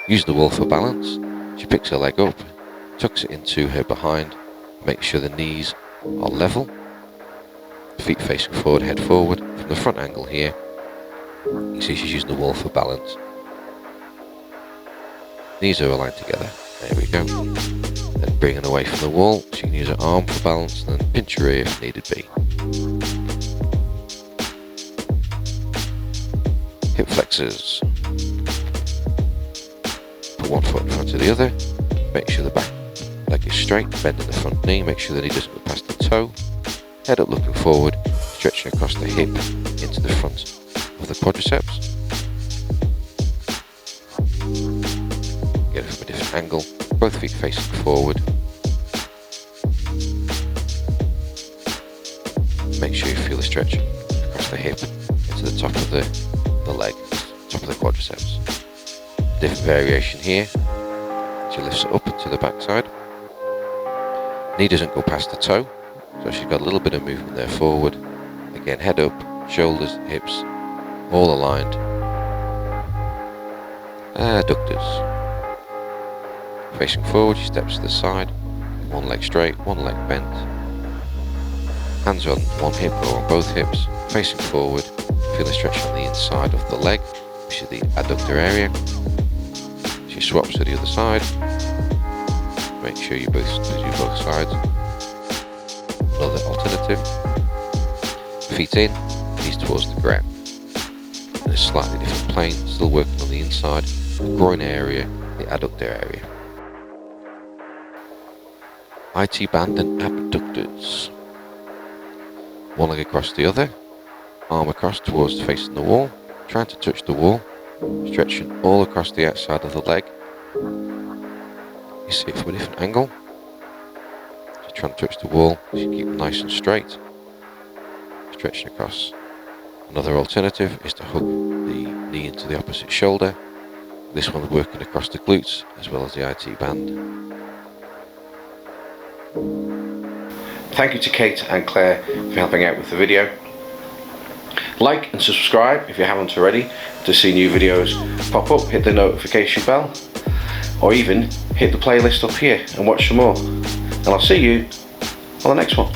Using the wall for balance, she picks her leg up, tucks it into her behind, makes sure the knees are level, feet facing forward, head forward. From the front angle here, you can see she's using the wall for balance. Knees are aligned together, there we go. Then bringing away from the wall, she can use her arm for balance and then pinch her ear if needed be. Hip flexors. Put one foot in front of the other, make sure the back leg is straight, bending the front knee, make sure the knee doesn't go past the toe. Head up looking forward, stretching across the hip into the front of the quadriceps. Get it from a different angle, both feet facing forward. Make sure you feel the stretch across the hip into the top of the leg, top of the quadriceps. Different variation here. She lifts it up to the backside. Knee doesn't go past the toe, so she's got a little bit of movement there forward. Again, head up, shoulders, hips, all aligned. Adductors. Facing forward, she steps to the side, one leg straight, one leg bent. Hands on one hip or on both hips, facing forward, feel a stretch on the inside of the leg, which is the adductor area. She swaps to the other side, make sure you both do both sides. Another alternative. Feet in, knees towards the ground. In a slightly different plane, still working on the inside, the groin area, the adductor area. IT band and abductors. One leg across the other, arm across towards facing the wall, trying to touch the wall, stretching all across the outside of the leg. You see it from a different angle. Just trying to touch the wall, so you keep it nice and straight. Stretching across. Another alternative is to hook the knee into the opposite shoulder. This one working across the glutes as well as the IT band. Thank you to Kate and Claire for helping out with the video. Like and subscribe if you haven't already to see new videos pop up. Hit the notification bell or even hit the playlist up here and watch some more. And I'll see you on the next one.